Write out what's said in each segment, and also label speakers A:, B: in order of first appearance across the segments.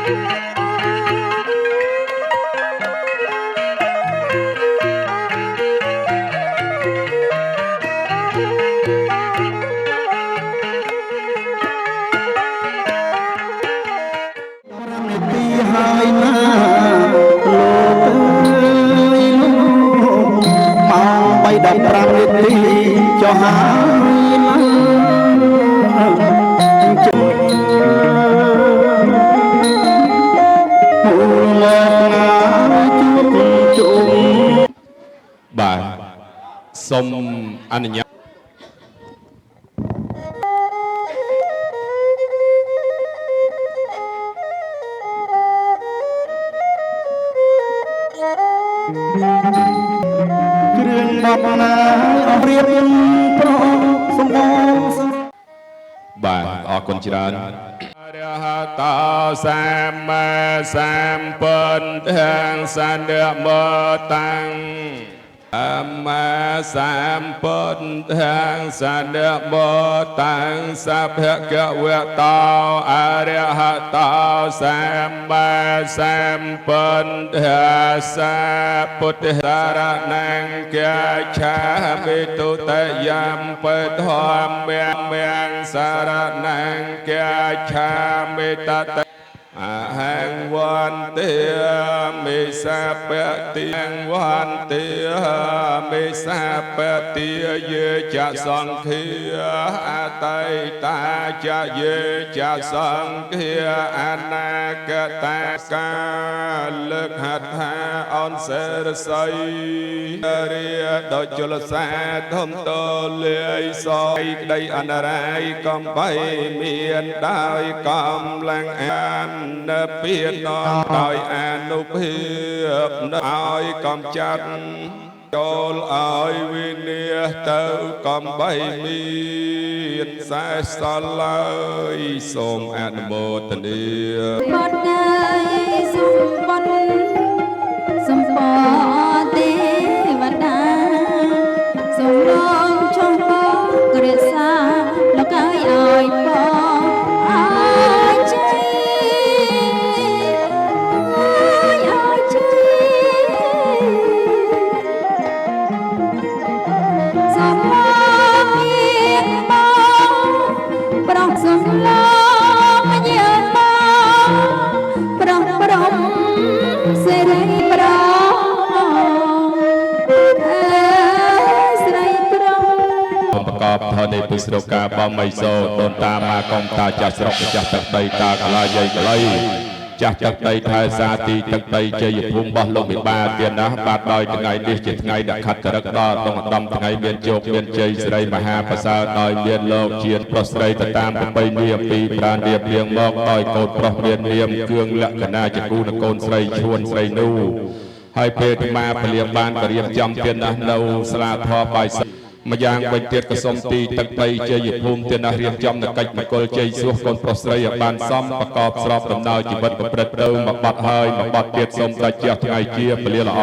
A: ហើយណាលោកអើយលោកម៉ោង3:15នាទីចុះហើយណាជុំមូលមកណាជួបជុំ
B: បាទសូមអនុញ្ញាត
A: គ្រឿងបបណាអស់រៀបប្រសំបង
B: បាទអរគុណច្រើនអរហតោសម្មាសម្ពុទ្ធង្សនមតាំងសម្មាសម្ពុទ្ធង្សនមតាំងសភគវតោអរហតោសម្មាសម្ពុទ្ធសពុទ្ធសារណង្កាឆាមិទុតយំបធម្មំសារណង្កាឆាមិតតអហង្វន្តិមេសាបតិអង្វន្តិមេសាបតិយេចសង្ឃាអតីតាចយេចសង្ឃាអនាគតាកាលឹកហដ្ឋាអនសេរស័យរាដូចជលសាធំតលាយសយក្តីអនរាយកំបីមានដោយកំឡាំងអាននៅពៀននាំដោយអនុភាពឲ្យកំចាត់ចូលឲ្យវិនិច្ឆ័យទៅកំបីមានសែសល់ឡើយសូមអនុមោទនា
C: បតកាយសម្បត្តិសម្បត្តិទេវតាសូមរងចុះបងក្រសាលោកកាយឲ្យបងឲ្យជ័យឲ្យជ័យសម្បត្តិមានបងប្រងសំឡងញាបងប្រងព្រំសេរីប្រងស្រីប្រង
B: ប្រកបធននៃពុស្រកាបំមៃសូដូនតាមាកុំតាចាស់ស្រុកម្ចាស់ទឹកដីតាកលាយាយកលៃចាស់ទឹកដីថែសាទីទឹកដីជ័យភូមិរបស់លោកវិបាលទៀតណាស់បាទដោយថ្ងៃនេះជាថ្ងៃដាក់ខិតចរិតដល់ក្នុងឧត្តមថ្ងៃមានជោគមានជ័យស្រីមហាប្រសើរដោយមានលោកជាតិប្រុសស្រីទៅតាមប្រពៃណីអំពីប្រានរៀបរៀងមកដោយកូនប្រុសមាននាមគ្រឿងលក្ខណៈជាគូនកូនស្រីឈួនស្រីនូហើយពេលអាត្មាពលាបានបរៀបចំទៀតណាស់នៅស្លាធរបាយម្យ៉ាងវិញទៀតក៏សូមទីទឹកដីជ័យភូមិទៀតណាស់រៀបចំនៅកិច្ចមង្គលជ័យសួសកូនប្រុសស្រីឲ្យបានសមប្រកបស្របដំណើរជីវិតប្រព្រឹត្តទៅមួយបាត់ហើយមួយបាត់ទៀតសូមដាច់ជះថ្ងៃជាពលាល្អ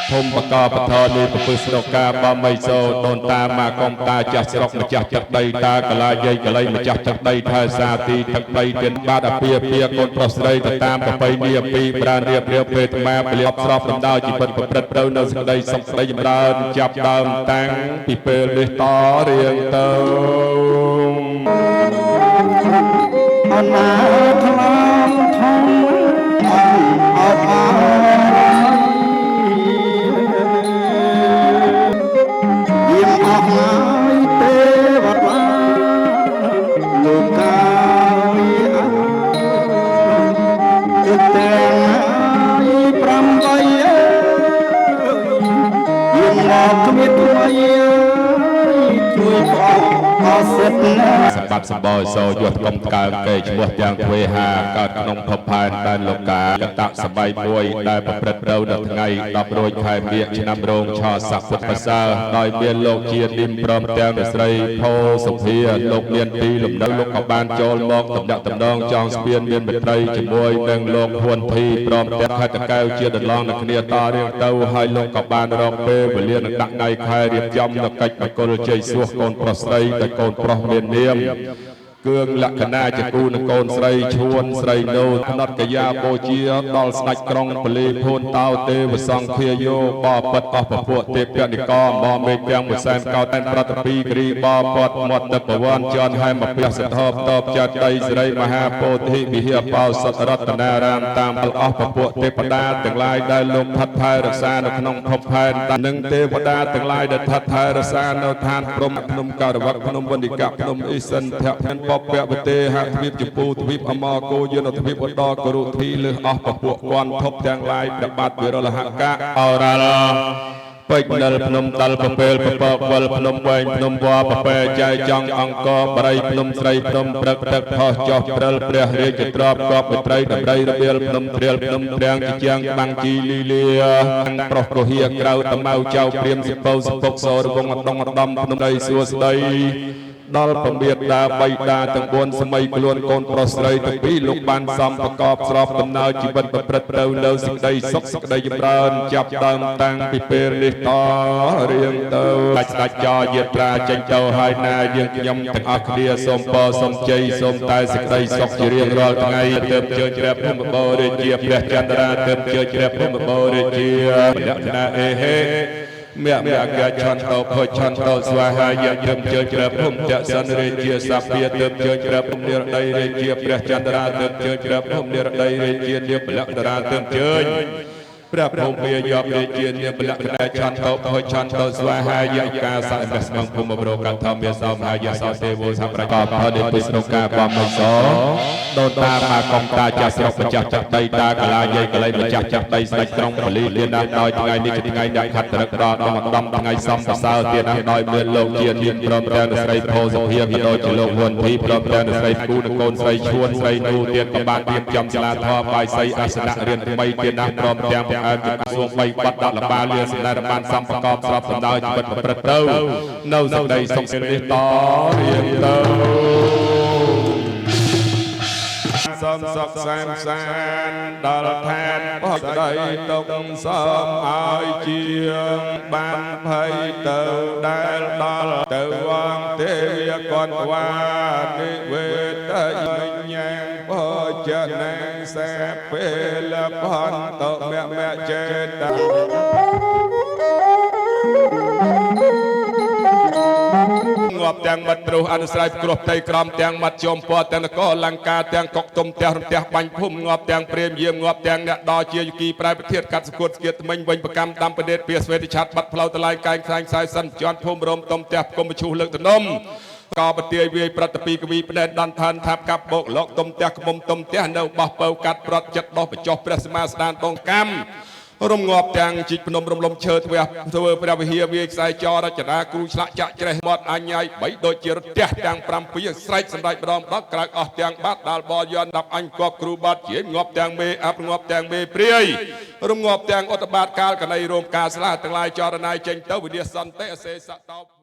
B: ភូមិបកបធរនៃប្រពឹស្រុកកាបំមៃសូដូនតាមាកុំតាចាស់ស្រុកម្ចាស់ទឹកដីតាកលាយាយកលៃម្ចាស់ទឹកដីថែសាទីទឹកដីទៀតបាទអាពាហ៍កូនប្រុសស្រីទៅតាមប្រពៃណីអំពីប្រានរៀបរៀបពេលអាត្មាពលាស្របដំណើរជីវិតប្រព្រឹត្តទៅនៅសេចក្តីសុខស្ដីចម្រើនចាប់ដើមតាំងពីពេលនេះតរៀងទៅ
A: អនាថ្លងធំអត់អត់អស់ហើយទេវតាលោកកាយអើយតែហើយ8យើងមកគ្មានថ្មីជួយបងអសិទ្ធណា
B: សម្បត្តិសម្បោសោយុទ្ធកុំកើកេឈ្មោះយ៉ាងទ្វេហាកើតក្នុងភពផែនដែនលោកាកតៈសបាយមួយដែលប្រព្រឹត្តទៅនៅថ្ងៃ10រោចខែមិញឆ្នាំរោងឆស័កពុទ្ធប្រសើរដោយមានលោកជានិមព្រមទាំងស្រីផោសុភាលោកមានទីលំនៅលោកក៏បានចូលមកតំណាក់តំណងចងស្ពានមានមិត្តរីជាមួយនឹងលោកហ៊ុនធីព្រមទាំងខេត្តកែវជាដលងនៅគ្នាតរៀងទៅហើយលោកក៏បានរកពេលវេលានឹងដាក់ថ្ងៃខែរៀបចំនៅកិច្ចមង្គលជ័យសួសកូនប្រុសស្រីតែកូនប្រុសមាននាម គឿងលក្ខណៈជាគូនឹងកូនស្រីឈួនស្រីណូផ្នត់កយាបូជាដល់ស្ដេចក្រុងពលីភូនតោទេវសង្ឃាយោបបិទ្ធអស់ពពួកទេពនិកមមេទាំងមួយសែនកោតែនប្រតិពីគ្រីបបតមាត់ទឹកប្រវ័នជន់ហែមពះសធបតបចាត់ដីស្រីមហាពោធិវិហាបោសតរតនារាមតាមអស់ពពួកទេពតាទាំងឡាយដែលលោកផាត់ផែរក្សានៅក្នុងភពផែននិងទេវតាទាំងឡាយដែលផាត់ផែរក្សានៅឋានព្រំភ្នំការវត្តភ្នំវណ្ឌិកភ្នំអ៊ីសិនភៈមានបពពវទេហទ្វីបជពូទ្វីបអមរគោយនទ្វីបឧត្តរគរុធីលើសអស់ពពួកគាន់ធប់ទាំងឡាយប្របាទវិរលហកៈអរ៉ាពេជ្រនិលភ្នំតលពពេលពពកវលភ្នំវែងភ្នំវ៉ាពពែចៃចង់អង្គបរិយភ្នំស្រីភ្នំព្រឹកទឹកផោះចោះព្រិលព្រះរាជទ្របកបមត្រីដំរីរបៀលភ្នំព្រាលភ្នំព្រាំងជាងបាំងជីលីលាប្រុសកុហៀក្រៅតម៉ៅចៅព្រាមសិពៅសពុកសរវងអដងអដំភ្នំដីសួស្ដីដល់ពមៀតដាបៃតាទាំង4សម័យខ្លួនកូនប្រុសស្រីទាំងពីរលោកបានសំប្រកបស្របដំណើរជីវិតប្រព្រឹត្តទៅនៅសេចក្តីសុខសេចក្តីចម្រើនចាប់ដើមតាំងពីពេលនេះតរៀងទៅដាច់ស្ដាច់ចោយាត្រាចេញទៅហើយណាយើងខ្ញុំទាំងអស់គ្នាសូមពរសូមជ័យសូមតែសេចក្តីសុខជារៀងរាល់ថ្ងៃទើបជើជ្រាបភូមិបរិជាព្រះចន្ទរាទើបជើជ្រាបភូមិបរិជាលក្ខណៈអេហេមគ្គកាឆន្ទោភឆន្ទោស្វាហាយយមជើជ្រាបភូមិតសិនរាជាសភាទើបជើជ្រាបភូមិនិរដីរាជាព្រះចន្ទរាទើបជើជ្រាបភូមិនិរដីរាជានាមលក្ខណៈទើបជើញព្រះភូមិយប់រាជានាមលក្ខណៈឆន្ទោភឆន្ទោស្វាហាយកាសៈស្មងភូមិប្រកធម្មសោមហាយសោទេវោសម្រាប់កបផលពុស្នុការបំមិនសដូនតាមកកំតាចាស់ស្រុកម្ចាស់ចាស់ដីតាកាឡាយាយកលៃម្ចាស់ចាស់ដីស្ដេចក្រុងពលីលៀនដល់ថ្ងៃនេះជាថ្ងៃដាក់ខិតរឹកដល់ដំថ្ងៃសំប្រសើរទៀតដល់មានលោកជានាមព្រមទាំងស្រីផោសភាក៏ដូចជាលោកវុនធីព្រមទាំងស្រីគូនិងកូនស្រីឈួនស្រីនូទៀតក៏បានរៀបចំសាលាធម៌បាយសីអាសនៈរៀនថ្មីទៀតណាព្រមទាំងបង្កើតក្រសួង3បាត់ដាក់លបាលលាសម្ដែងបានសំប្រកបស្របសម្ដៅជីវិតប្រព្រឹត្តទៅនៅសេចក្តីសុខនេះតរៀងទៅសូមសុខសានសានដល់ឋានបក្តីទុកសូមឲ្យជាងបានភ័យទៅដែលដល់ទៅវងទេវកនវានិវេតយញ្ញាបចនាសេពេលផន្តមមចេតងាប់ទាំងមិត្តព្រោះអនុស្រ័យគ្រោះផ្ទៃក្រំទាំងមាត់ជុំពណ៌ទាំងនគរលង្ការទាំងកុកទុំផ្ទះរំទះបាញ់ភូមិងាប់ទាំងព្រាមយាមងាប់ទាំងអ្នកដល់ជាយគីប្រែប្រធានកាត់សគួតស្គៀតថ្មិញវិញប្រកម្មដាំប្រដេតពីស្វេតឆាត់បាត់ផ្លូវតឡាយកែងខ្សាញ់ខ្សែសិនជន់ភូមិរមទុំផ្ទះគុំបឈូសលើកតំណុំក៏បទាយវាយប្រតិពីកវីផ្ដែតដនឋានថាបកាប់បោកលោកទុំផ្ទះក្មុំទុំផ្ទះនៅបោះពៅកាត់ប្រត់ចិត្តដោះបញ្ចុះព្រះសមាស្ដានដងកម្មរំងាប់ទាំងជីកភ្នំរំលំឈើធ្វើព្រះវិហារវាយខ្សែចរចនាគ្រូឆ្លាក់ចាក់ច្រេះមាត់អញ្ញាយ3ដូចជារទះទាំង7ស្រែកសម្ដេចម្ដងដល់ក្រៅអស់ទាំងបាត់ដាល់បលយន់10អញគប់គ្រូបាត់ជាងាប់ទាំងមេអាប់ងាប់ទាំងមេព្រាយរំងាប់ទាំងអត្តបាតកាលកណីរោមការស្លាទាំងឡាយចរណាយចេញទៅវិនិច្ឆ័យសន្តិអសេសតោ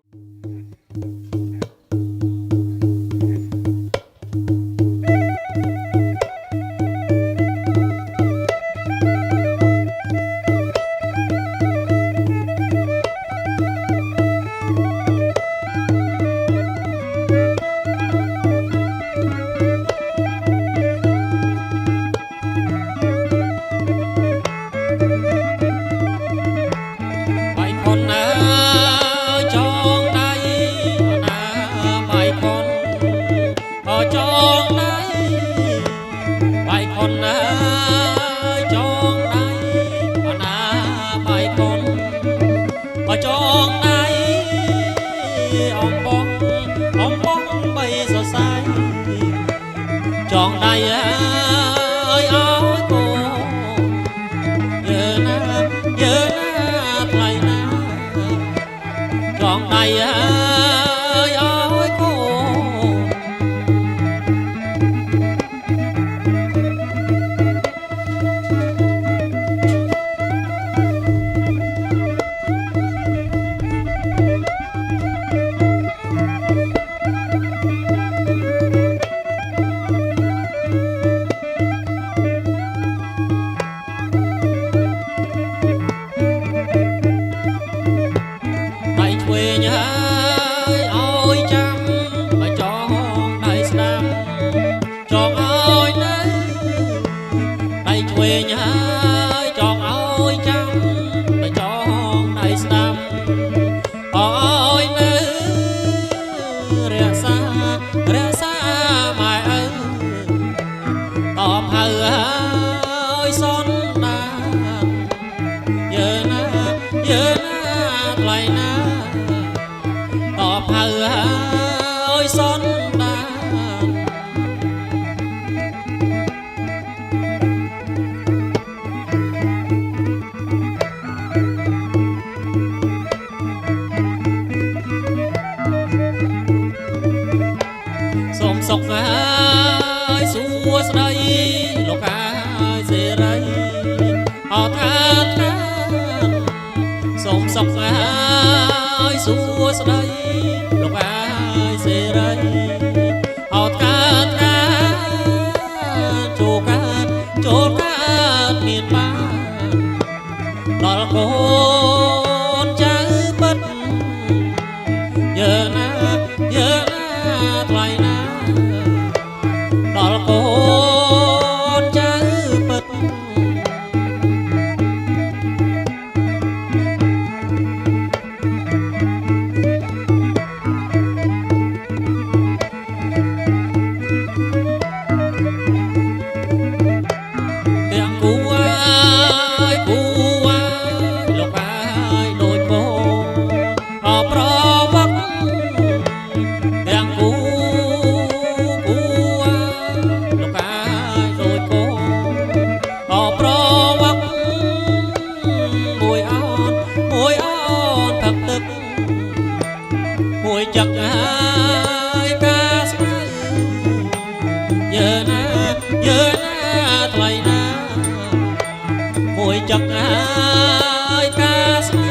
D: វិញហើយចង់ឲ្យចាំទៅចងដៃស្ដាប់អើយនៅរក្សាម៉ែឪតបហៅហើយសន្តានយើណាថ្លៃណាតបហៅហើយសន្តានសូមសុខហើយសួស្តីលោកហើយសេរីអរថាសូមសុខហើយសួស្តីលោកហើយសេរីអរថាចូលកើតមានបានដល់កូនចៅពិតយើណាថ្លៃណាដល់កូនចៅពិតទាំងគូលោកហើយដូចកូនអប្រវឹកទាំងគូលោកហើយដូចកូនអប្រវឹកមួយអនផឹកទឹកមួយចឹកហើយការស្មៅយើណាថ្លៃណាមួយចឹកហើយការស្មៅ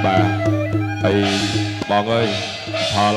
B: បាទហើយបងអើយផល